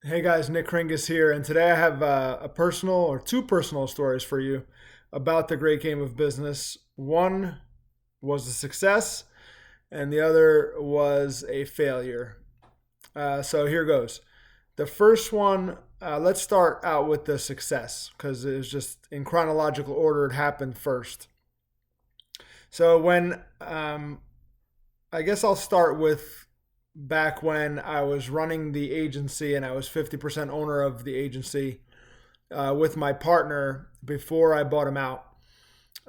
Hey guys, Nick Kringus here, and today I have a personal or two personal stories for you about the great game of business. One was a success, and the other was a failure. So here goes. The first one, let's start out with the success because it was just in chronological order, it happened first. So I guess I'll start with back when I was running the agency and I was 50% owner of the agency with my partner before I bought him out.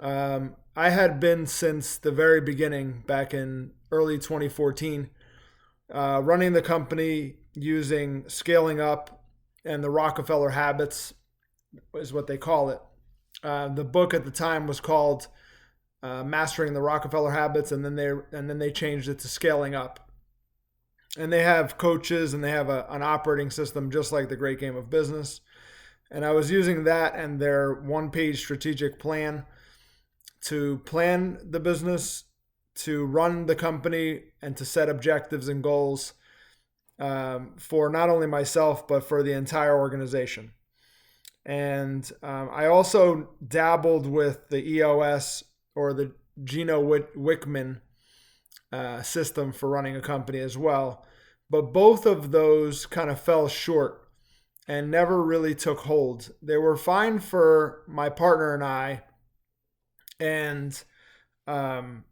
I had been since the very beginning, back in early 2014, running the company using scaling up and the Rockefeller habits is what they call it. The book at the time was called Mastering the Rockefeller Habits, and then they changed it to Scaling Up. And they have coaches and they have an operating system just like the Great Game of Business. And I was using that and their one-page strategic plan to plan the business, to run the company, and to set objectives and goals for not only myself, but for the entire organization. And I also dabbled with the EOS or the Gino Wickman system for running a company as well. But both of those kind of fell short and never really took hold. They were fine for my partner and I, and um,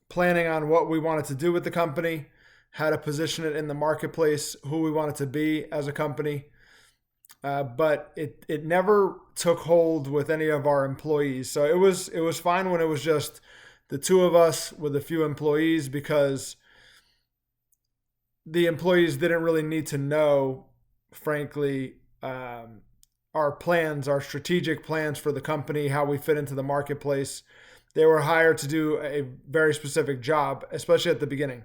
planning on what we wanted to do with the company, how to position it in the marketplace, who we wanted to be as a company. But it never took hold with any of our employees. So it was fine when it was just the two of us with a few employees because the employees didn't really need to know, frankly, our plans, our strategic plans for the company, how we fit into the marketplace. They were hired to do a very specific job, especially at the beginning.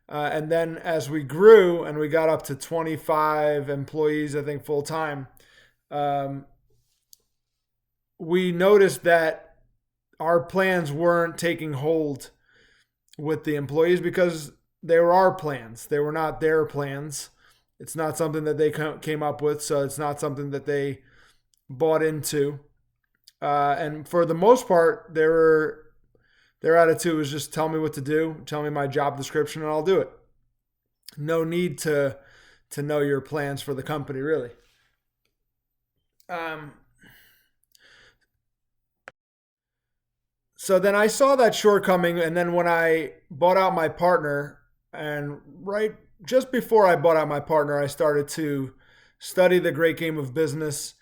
And then as we grew and we got up to 25 employees, I think full time, um, we noticed that our plans weren't taking hold with the employees because they were our plans. They were not their plans. It's not something that they came up with, so it's not something that they bought into. And for the most part, their attitude was just tell me what to do, tell me my job description, and I'll do it. No need to know your plans for the company, really. Um, so then I saw that shortcoming, and then when I bought out my partner, and right just before I bought out my partner, I started to study the great game of business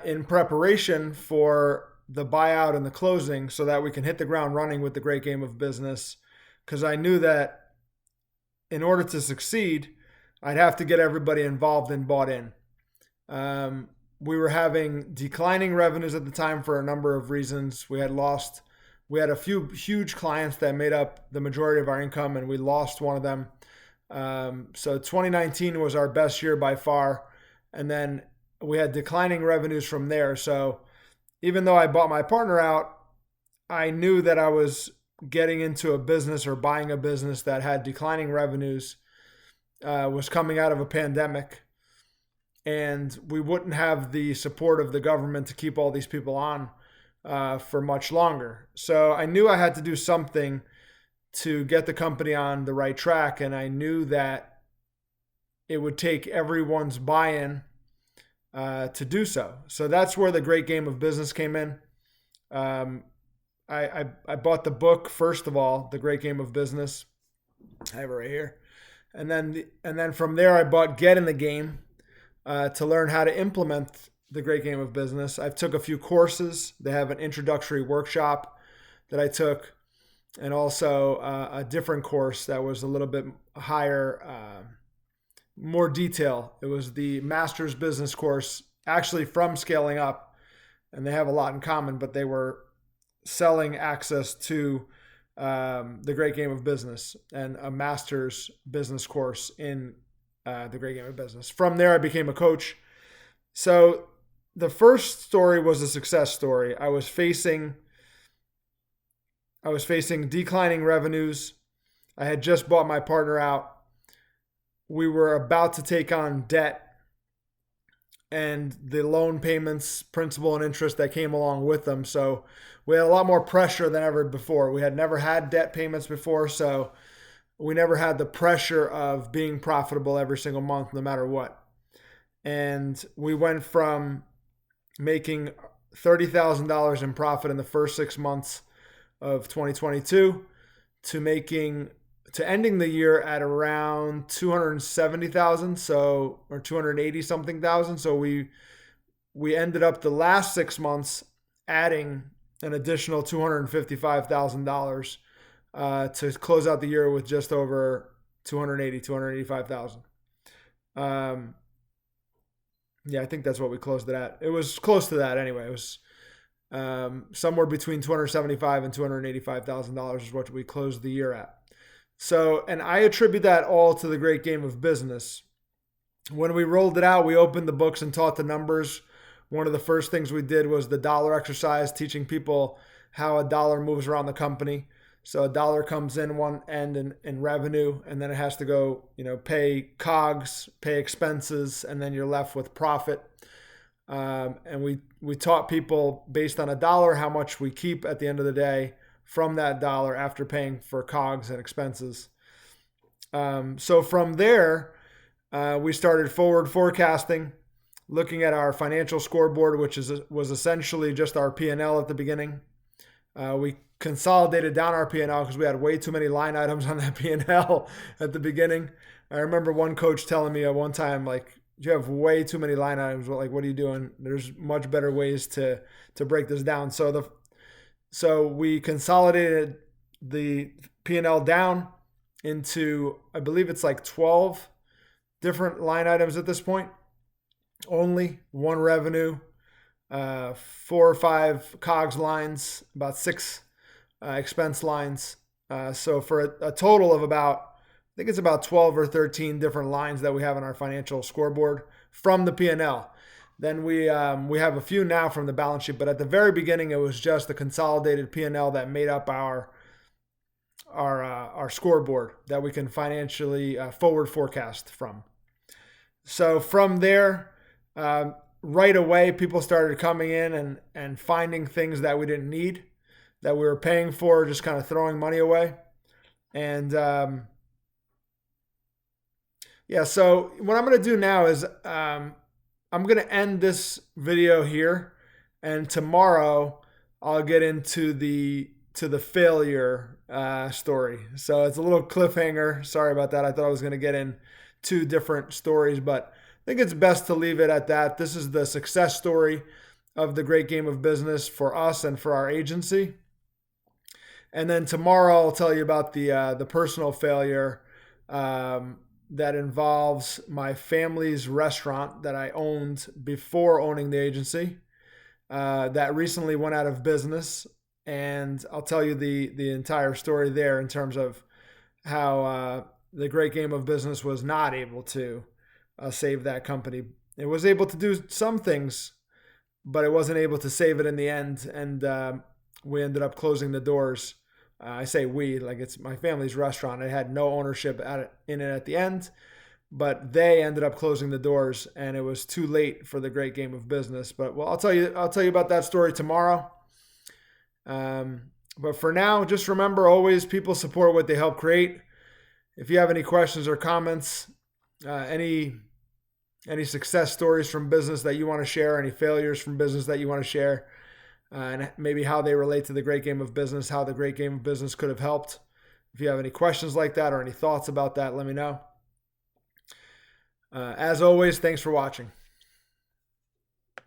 in preparation for the buyout and the closing, so that we can hit the ground running with the great game of business. Because I knew that in order to succeed, I'd have to get everybody involved and bought in. We were having declining revenues at the time for a number of reasons. We had a few huge clients that made up the majority of our income, and we lost one of them. So 2019 was our best year by far. And then we had declining revenues from there. So even though I bought my partner out, I knew that I was getting into a business or buying a business that had declining revenues, was coming out of a pandemic, and we wouldn't have the support of the government to keep all these people on for much longer. So I knew I had to do something to get the company on the right track, and I knew that it would take everyone's buy-in to do so. So that's where the great game of business came in. Um, I bought the book first of all, The Great Game of Business. I have it right here, and then from there I bought Get in the Game to learn how to implement the Great Game of Business. I took a few courses. They have an introductory workshop that I took, and also a different course that was a little bit higher, more detail. It was the Master's Business course, actually from Scaling Up, and they have a lot in common, but they were selling access to the Great Game of Business and a Master's Business course in the Great Game of Business. From there, I became a coach. So the first story was a success story. I was facing declining revenues. I had just bought my partner out. we were about to take on debt and the loan payments, principal and interest that came along with them. So we had a lot more pressure than ever before. We had never had debt payments before, so we never had the pressure of being profitable every single month, no matter what. And we went from making $30,000 in profit in the first 6 months of 2022 to ending the year at around 270,000, so, or 280 something thousand. So we ended up the last 6 months adding an additional $255,000 to close out the year with just over 285,000. Yeah, I think that's what we closed it at. It was close to that anyway. It was somewhere between $275,000 and $285,000 is what we closed the year at. So, and I attribute that all to the great game of business. When we rolled it out, we opened the books and taught the numbers. One of the first things we did was the dollar exercise, teaching people how a dollar moves around the company. So a dollar comes in one end in revenue, and then it has to go, pay COGS, pay expenses, and then you're left with profit. And we taught people based on a dollar how much we keep at the end of the day from that dollar after paying for COGS and expenses. So from there, we started forward forecasting, looking at our financial scoreboard, which was essentially just our P&L at the beginning. We consolidated down our P&L because we had way too many line items on that P&L at the beginning. I remember one coach telling me at one time, like, you have way too many line items. Like, what are you doing? There's much better ways to break this down. So we consolidated the P&L down into, I believe it's like 12 different line items at this point. Only one revenue, 4 or 5 COGS lines, about 6 expense lines. So for a total of I think it's about 12 or 13 different lines that we have on our financial scoreboard from the P&L. Then we have a few now from the balance sheet, but at the very beginning, it was just the consolidated P&L that made up our scoreboard that we can financially forward forecast from. So from there, right away, people started coming in and finding things that we didn't need, that we were paying for, just kind of throwing money away. And so what I'm going to do now is I'm going to end this video here, and tomorrow I'll get into the failure story. So it's a little cliffhanger. Sorry about that. I thought I was going to get in 2 different stories, but I think it's best to leave it at that. This is the success story of the great game of business for us and for our agency. And then tomorrow I'll tell you about the personal failure that involves my family's restaurant that I owned before owning the agency that recently went out of business. And I'll tell you the entire story there in terms of how the great game of business was not able to save that company. It was able to do some things, but it wasn't able to save it in the end. And we ended up closing the doors. I say we, like it's my family's restaurant. I had no ownership in it at the end, but they ended up closing the doors, and it was too late for the great game of business. But I'll tell you about that story tomorrow. But for now, just remember, always people support what they help create. If you have any questions or comments, any success stories from business that you want to share, any failures from business that you want to share, and maybe how they relate to the great game of business, how the great game of business could have helped. If you have any questions like that or any thoughts about that, let me know. As always, thanks for watching.